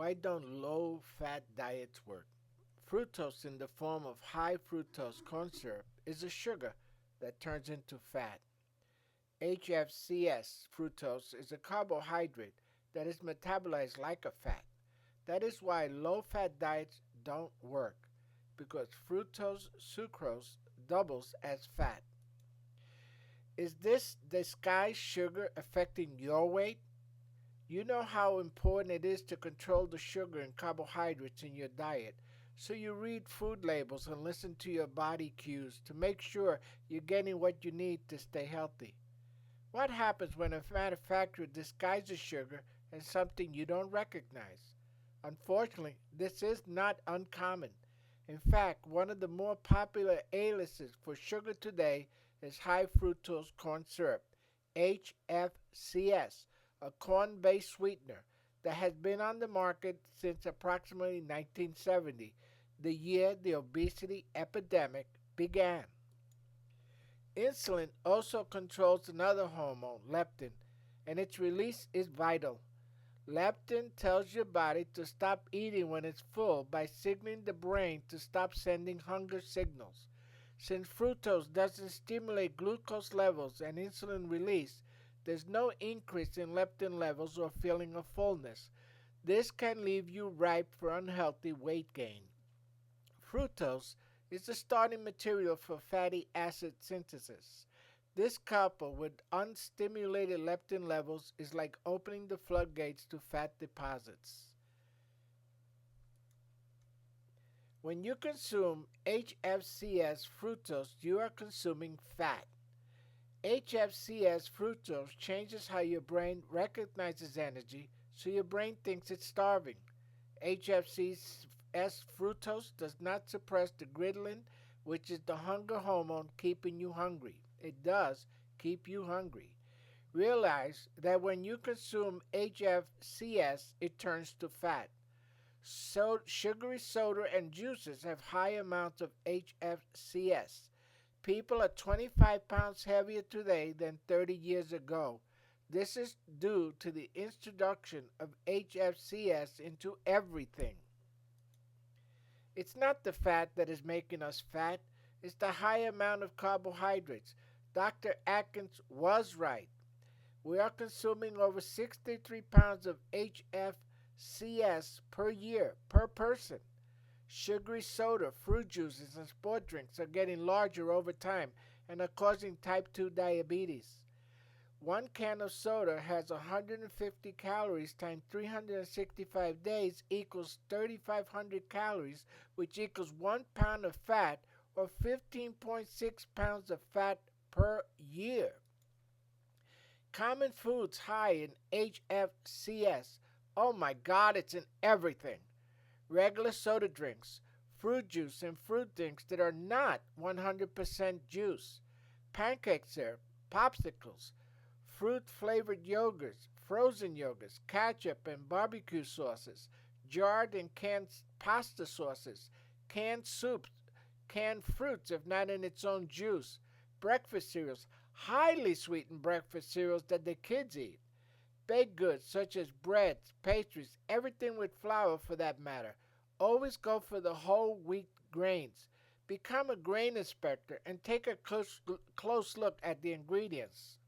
Why don't low-fat diets work? Fructose in the form of high-fructose corn syrup is a sugar that turns into fat. HFCS fructose is a carbohydrate that is metabolized like a fat. That is why low-fat diets don't work, because fructose sucrose doubles as fat. Is this disguised sugar affecting your weight? You know how important it is to control the sugar and carbohydrates in your diet, so you read food labels and listen to your body cues to make sure you're getting what you need to stay healthy. What happens when a manufacturer disguises sugar as something you don't recognize? Unfortunately, this is not uncommon. In fact, one of the more popular aliases for sugar today is high fructose corn syrup, HFCS, a corn based sweetener that has been on the market since approximately 1970, the year the obesity epidemic began. Insulin also controls another hormone, leptin, and its release is vital. Leptin tells your body to stop eating when it's full by signaling the brain to stop sending hunger signals. Since fructose doesn't stimulate glucose levels and insulin release, there's no increase in leptin levels or feeling of fullness. This can leave you ripe for unhealthy weight gain. Fructose is the starting material for fatty acid synthesis. This coupled with unstimulated leptin levels is like opening the floodgates to fat deposits. When you consume HFCS fructose, you are consuming fat. HFCS fructose changes how your brain recognizes energy, so your brain thinks it's starving. HFCS fructose does not suppress the ghrelin, which is the hunger hormone keeping you hungry. It does keep you hungry. Realize that when you consume HFCS, it turns to fat. Sugary soda and juices have high amounts of HFCS. People are 25 pounds heavier today than 30 years ago. This is due to the introduction of HFCS into everything. It's not the fat that is making us fat, it's the high amount of carbohydrates. Dr. Atkins was right. We are consuming over 63 pounds of HFCS per year per person. Sugary soda, fruit juices, and sport drinks are getting larger over time and are causing type 2 diabetes. One can of soda has 150 calories times 365 days equals 3,500 calories, which equals 1 pound of fat or 15.6 pounds of fat per year. Common foods high in HFCS. Oh my God, it's in everything. Regular soda drinks, fruit juice, and fruit drinks that are not 100% juice, pancake syrup, popsicles, fruit-flavored yogurts, frozen yogurts, ketchup and barbecue sauces, jarred and canned pasta sauces, canned soups, canned fruits if not in its own juice, breakfast cereals, highly sweetened breakfast cereals that the kids eat, baked goods such as breads, pastries, everything with flour for that matter. Always go for the whole wheat grains. Become a grain inspector and take a close look at the ingredients.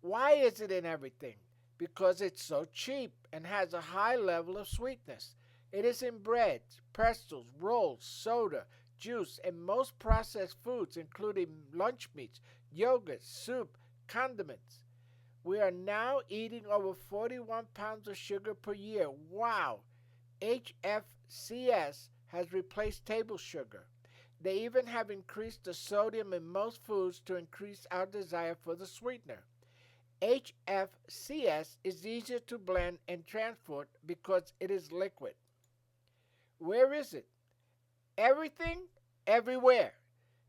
Why is it in everything? Because it's so cheap and has a high level of sweetness. It is in breads, pretzels, rolls, soda, juice, and most processed foods, including lunch meats, yogurt, soup, condiments. We are now eating over 41 pounds of sugar per year. Wow! HFCS has replaced table sugar. They even have increased the sodium in most foods to increase our desire for the sweetener. HFCS is easier to blend and transport because it is liquid. Where is it? Everything, everywhere.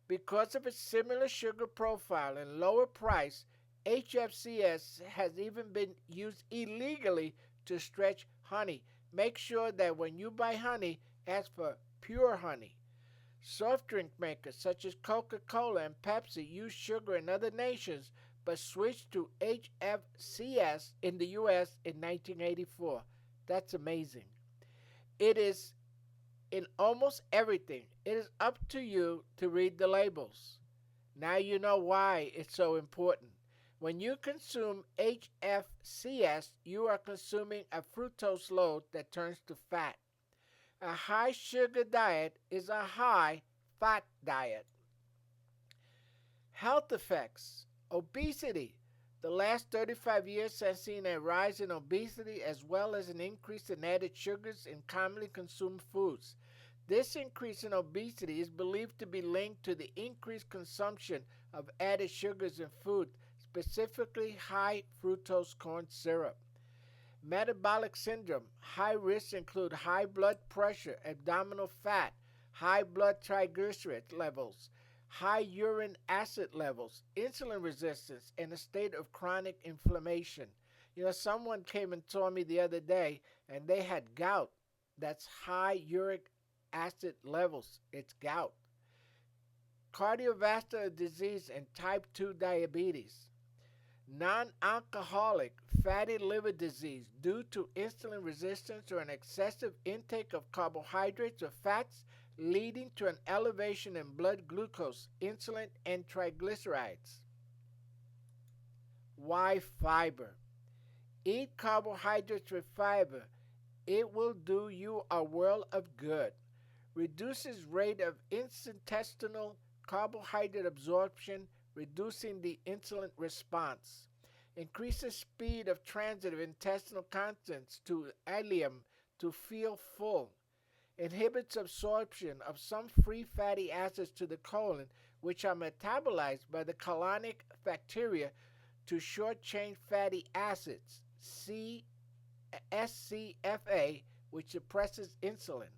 Because of its similar sugar profile and lower price, HFCS has even been used illegally to stretch honey. Make sure that when you buy honey, ask for pure honey. Soft drink makers such as Coca-Cola and Pepsi use sugar in other nations but switched to HFCS in the U.S. in 1984. That's amazing. It is in almost everything. It is up to you to read the labels. Now you know why it's so important. When you consume HFCS, you are consuming a fructose load that turns to fat. A high sugar diet is a high fat diet. Health effects. Obesity. The last 35 years has seen a rise in obesity as well as an increase in added sugars in commonly consumed foods. This increase in obesity is believed to be linked to the increased consumption of added sugars in food, specifically high fructose corn syrup. Metabolic syndrome. High risks include high blood pressure, abdominal fat, high blood triglyceride levels, high urine acid levels, insulin resistance, and a state of chronic inflammation. Someone came and saw me the other day and they had gout. That's high uric acid levels. It's gout. Cardiovascular disease and type 2 diabetes. Non-alcoholic fatty liver disease due to insulin resistance or an excessive intake of carbohydrates or fats leading to an elevation in blood glucose, insulin, and triglycerides. Why fiber? Eat carbohydrates with fiber. It will do you a world of good. Reduces rate of intestinal carbohydrate absorption, reducing the insulin response. Increases speed of transit of intestinal contents to ileum to feel full. Inhibits absorption of some free fatty acids to the colon, which are metabolized by the colonic bacteria to short-chain fatty acids, SCFA, which suppresses insulin.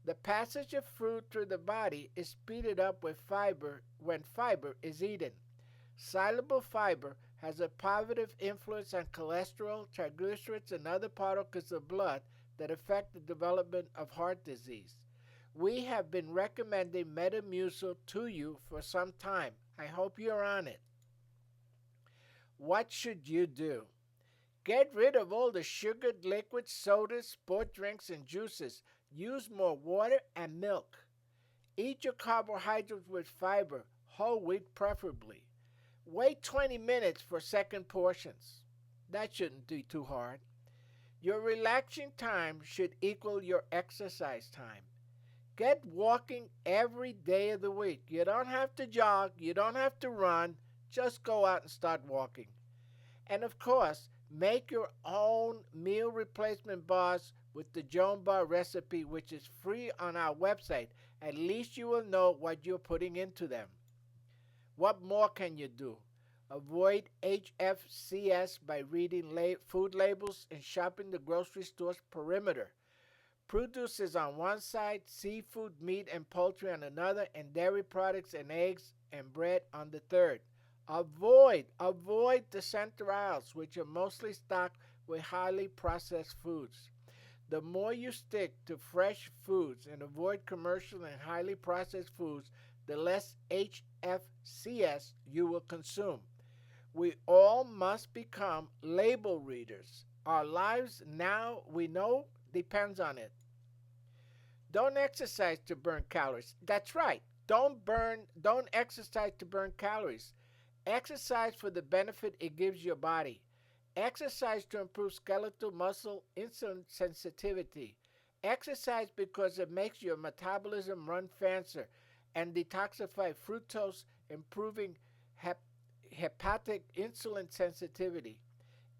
The passage of food through the body is speeded up with fiber when fiber is eaten. Soluble fiber has a positive influence on cholesterol, triglycerides, and other particles of blood that affect the development of heart disease. We have been recommending Metamucil to you for some time. I hope you're on it. What should you do? Get rid of all the sugared liquids, sodas, sport drinks, and juices. Use more water and milk. Eat your carbohydrates with fiber, whole wheat preferably. Wait 20 minutes for second portions. That shouldn't be too hard. Your relaxing time should equal your exercise time. Get walking every day of the week. You don't have to jog. You don't have to run. Just go out and start walking. And of course, make your own meal replacement bars with the Joan Bar recipe, which is free on our website. At least you will know what you're putting into them. What more can you do? Avoid HFCS by reading food labels and shopping the grocery store's perimeter. Produce is on one side, seafood, meat, and poultry on another, and dairy products and eggs and bread on the third. Avoid the center aisles, which are mostly stocked with highly processed foods. The more you stick to fresh foods and avoid commercial and highly processed foods, the less HFCS you will consume. We all must become label readers. Our lives now, we know, depends on it. Don't exercise to burn calories. That's right. Don't exercise to burn calories. Exercise for the benefit it gives your body. Exercise to improve skeletal muscle insulin sensitivity. Exercise because it makes your metabolism run faster and detoxify fructose, improving hepatic insulin sensitivity.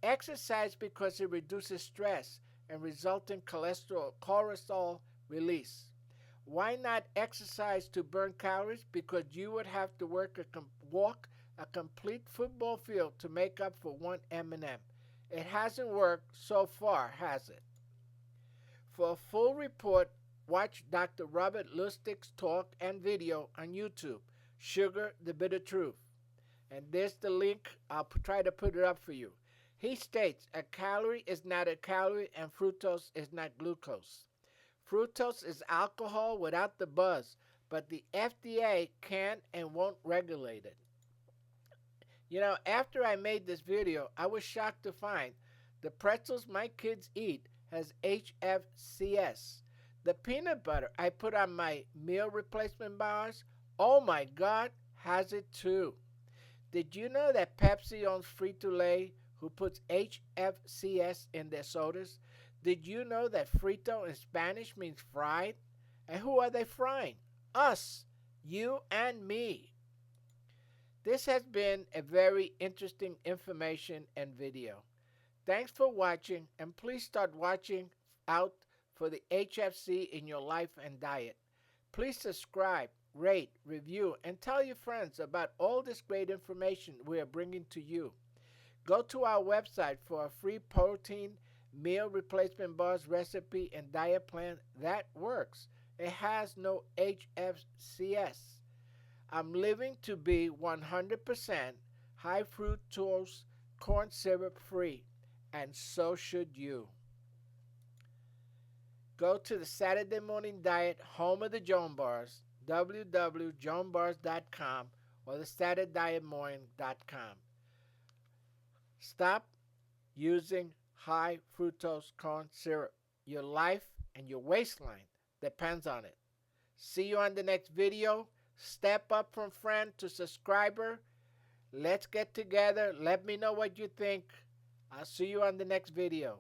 Exercise because it reduces stress and resulting cortisol release. Why not exercise to burn calories? Because you would have to walk a complete football field to make up for one M&M. It hasn't worked so far, has it? For a full report, watch Dr. Robert Lustig's talk and video on YouTube, Sugar, the Bitter Truth. And there's the link. I'll try to put it up for you. He states a calorie is not a calorie and fructose is not glucose. Fructose is alcohol without the buzz, but the FDA can't and won't regulate it. After I made this video, I was shocked to find the pretzels my kids eat has HFCS. The peanut butter I put on my meal replacement bars, oh my God, has it too. Did you know that Pepsi owns Frito-Lay, who puts HFCS in their sodas? Did you know that frito in Spanish means fried? And who are they frying? Us, you and me. This has been a very interesting information and video. Thanks for watching, and please start watching out for the HFC in your life and diet. Please subscribe, rate, review, and tell your friends about all this great information we are bringing to you. Go to our website for a free protein meal replacement bars recipe and diet plan that works. It has no HFCS. I'm living to be 100% high fructose corn syrup free, and so should you. Go to the Saturday Morning Diet home of the Joan Bars, www.joanbars.com, or the SaturdayDietMorning.com. Stop using high fructose corn syrup. Your life and your waistline depends on it. See you on the next video. Step up from friend to subscriber. Let's get together. Let me know what you think. I'll see you on the next video.